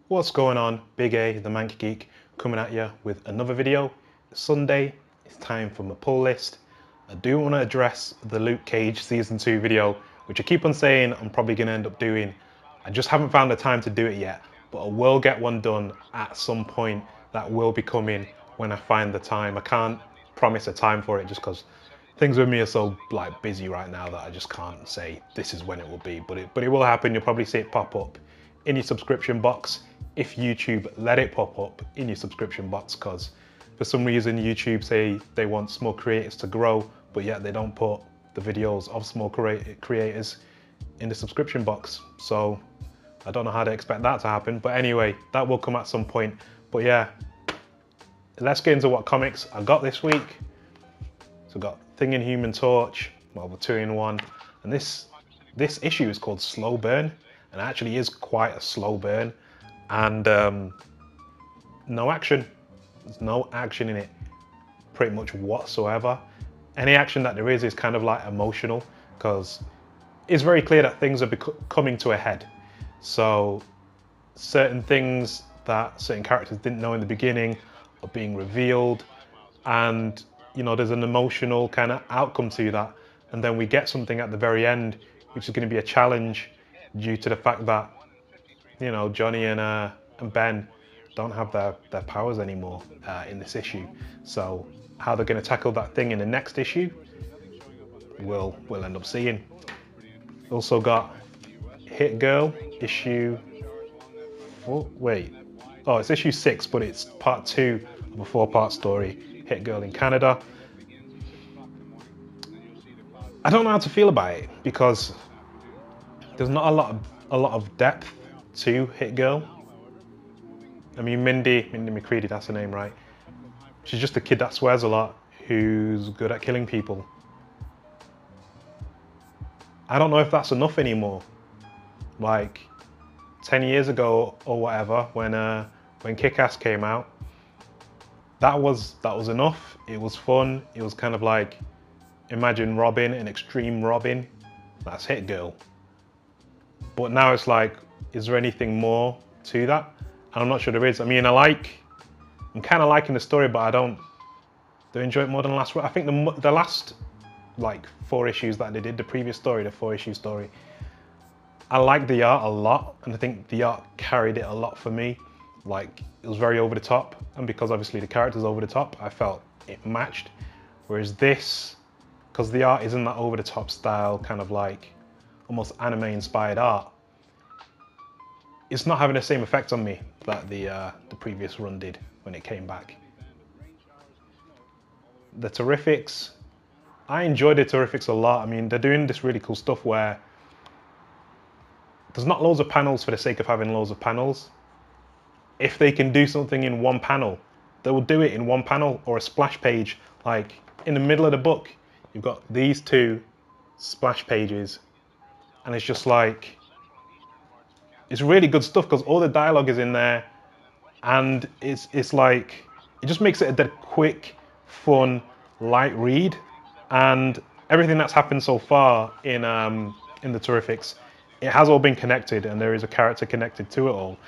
What's going on? Big A, the Manky Geek, coming at you with another video. It's Sunday, it's time for my pull list. I do want to address the Luke Cage Season 2 video, which I keep on saying I'm probably going to end up doing. I just haven't found the time to do it yet, but I will get one done at some point. That will be coming when I find the time. I can't promise a time for it just because things with me are so busy right now that I just can't say this is when it will be, but it will happen. You'll probably see it pop up in your subscription box if YouTube let it pop up in your subscription box, because for some reason YouTube say they want small creators to grow, but yet they don't put the videos of small creators in the subscription box. So I don't know how to expect that to happen, but anyway, that will come at some point. But yeah, let's get into what comics I got this week. So I got Thing and Human Torch, well, the 2-in-1, and this issue is called Slow Burn, and actually is quite a slow burn, and no action. There's no action in it pretty much whatsoever. Any action that there is kind of like emotional, because it's very clear that things are coming to a head. So certain things that certain characters didn't know in the beginning are being revealed, and you know, there's an emotional kind of outcome to that, and then we get something at the very end which is going to be a challenge due to the fact that, you know, Johnny and Ben don't have their powers anymore in this issue. So how they're going to tackle that thing in the next issue, we'll end up seeing. Also got Hit Girl issue 4. Wait, oh, it's issue 6, but it's part 2 of a 4-part story. Hit Girl in Canada. I don't know how to feel about it because there's not a lot of depth to Hit Girl. I mean, Mindy McCready, that's her name, right? She's just a kid that swears a lot, who's good at killing people. I don't know if that's enough anymore. Like 10 years ago or whatever, when Kick-Ass came out, that was enough. It was fun. It was kind of like, imagine Robin, an extreme Robin. That's Hit Girl. But now it's like, is there anything more to that? And I'm not sure there is. I mean, I'm kind of liking the story, but I don't enjoy it more than the last one. I think the last like 4 issues that they did, the previous story, the 4-issue story, I liked the art a lot, and I think the art carried it a lot for me. Like, it was very over the top, and because obviously the character's over the top, I felt it matched. Whereas this, because the art isn't that over the top style, kind of like almost anime inspired art, it's not having the same effect on me that the previous run did when it came back. The Terrifics, I enjoyed the Terrifics a lot. I mean, they're doing this really cool stuff where there's not loads of panels for the sake of having loads of panels. If they can do something in one panel, they will do it in one panel, or a splash page. Like in the middle of the book, you've got these 2 splash pages, and it's just like, it's really good stuff because all the dialogue is in there, and it's like, it just makes it a dead quick, fun, light read. And everything that's happened so far in the Terrifics, it has all been connected, and there is a character connected to it all.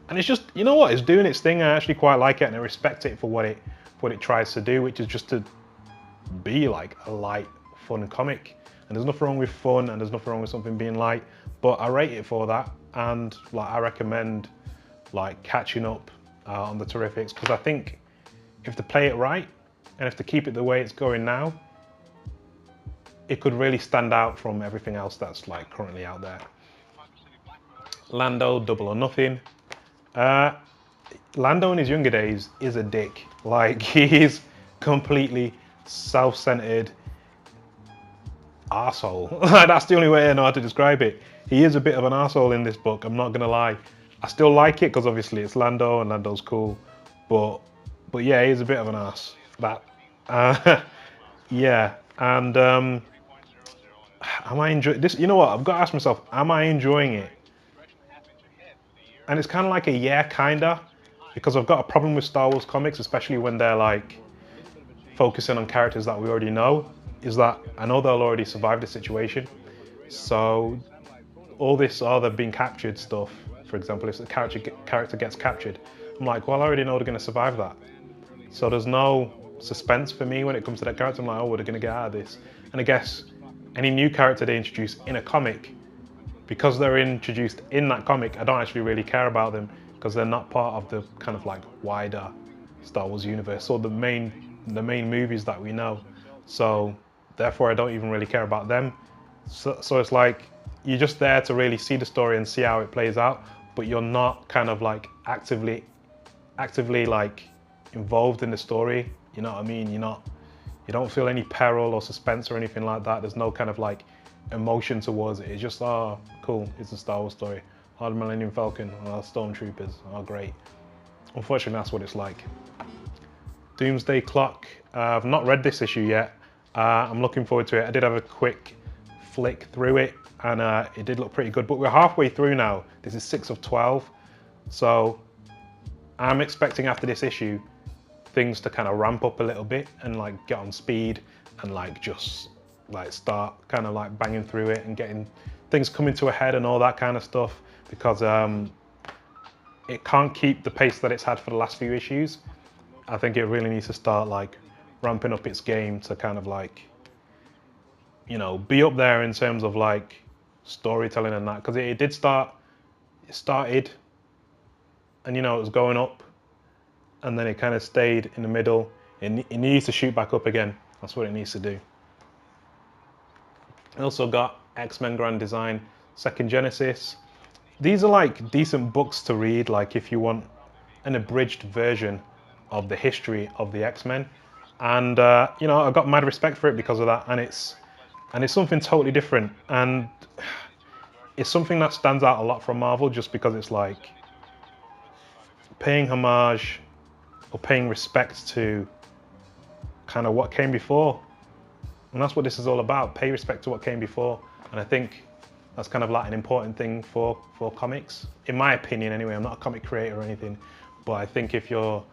And it's just, you know what, it's doing its thing. I actually quite like it, and I respect it for what it tries to do, which is just to be like a light, fun comic. And there's nothing wrong with fun, and there's nothing wrong with something being light, but I rate it for that. And like, I recommend like catching up on the Terrifics, because I think if they play it right, and if they keep it the way it's going now, it could really stand out from everything else that's like currently out there. Lando, Double or Nothing. Lando in his younger days is a dick. Like, he's completely self-centered arsehole. That's the only way I know how to describe it. He is a bit of an arsehole in this book, I'm not gonna lie. I still like it because obviously it's Lando and Lando's cool, but yeah, he's a bit of an ass. Yeah, and am I enjoying this? You know what, I've got to ask myself, am I enjoying it? And it's kind of like a yeah, kinda, because I've got a problem with Star Wars comics, especially when they're like focusing on characters that we already know, is that I know they'll already survive the situation. So all this other being captured stuff, for example, if the character gets captured, I'm like, well, I already know they're going to survive that. So there's no suspense for me when it comes to that character. I'm like, oh, what are they going to get out of this? And I guess any new character they introduce in a comic, because they're introduced in that comic, I don't actually really care about them because they're not part of the kind of like wider Star Wars universe or the main movies that we know. So therefore I don't even really care about them. So it's like you're just there to really see the story and see how it plays out, but you're not kind of like actively like involved in the story. You know what I mean? You don't feel any peril or suspense or anything like that. There's no kind of like emotion towards it. It's just, oh, cool, it's a Star Wars story. Oh, the Millennium Falcon, oh, Stormtroopers, oh, great. Unfortunately, that's what it's like. Doomsday Clock. I've not read this issue yet. I'm looking forward to it. I did have a quick flick through it, and it did look pretty good, but we're halfway through now. This is 6 of 12. So I'm expecting after this issue, things to kind of ramp up a little bit and like get on speed and like just like start kind of like banging through it and getting things coming to a head and all that kind of stuff, because it can't keep the pace that it's had for the last few issues. I think it really needs to start like ramping up its game to kind of like, you know, be up there in terms of like storytelling and that, because it started and, you know, it was going up and then it kind of stayed in the middle. It needs to shoot back up again. That's what it needs to do. I also got X-Men Grand Design Second Genesis. These are like decent books to read, like if you want an abridged version of the history of the X-Men. And you know, I got mad respect for it because of that, and it's something totally different, and it's something that stands out a lot from Marvel just because it's like paying homage or paying respect to kind of what came before. And that's what this is all about, pay respect to what came before. And I think that's kind of like an important thing for comics, in my opinion anyway. I'm not a comic creator or anything, but I think if you're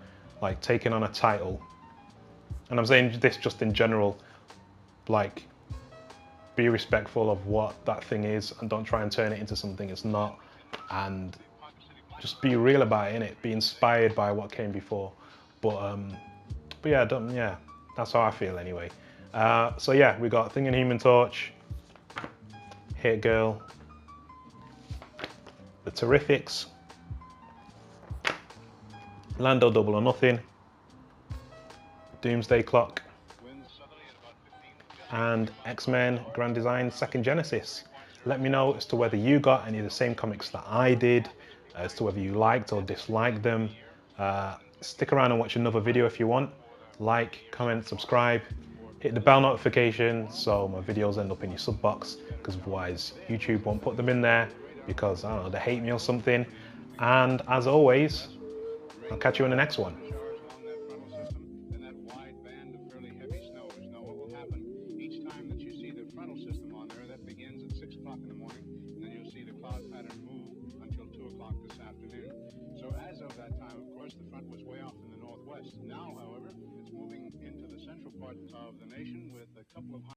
like taking on a title, and I'm saying this just in general, like be respectful of what that thing is and don't try and turn it into something it's not, and just be real about it, innit? Be inspired by what came before. But yeah, that's how I feel anyway. So yeah, we got Thing and Human Torch, Hit Girl, the Terrifics, Lando Double or Nothing, Doomsday Clock, and X-Men Grand Design Second Genesis. Let me know as to whether you got any of the same comics that I did, as to whether you liked or disliked them. Stick around and watch another video if you want. Like, comment, subscribe, hit the bell notification so my videos end up in your sub box, because otherwise YouTube won't put them in there because, I don't know, they hate me or something. And as always, I'll catch you in the next one.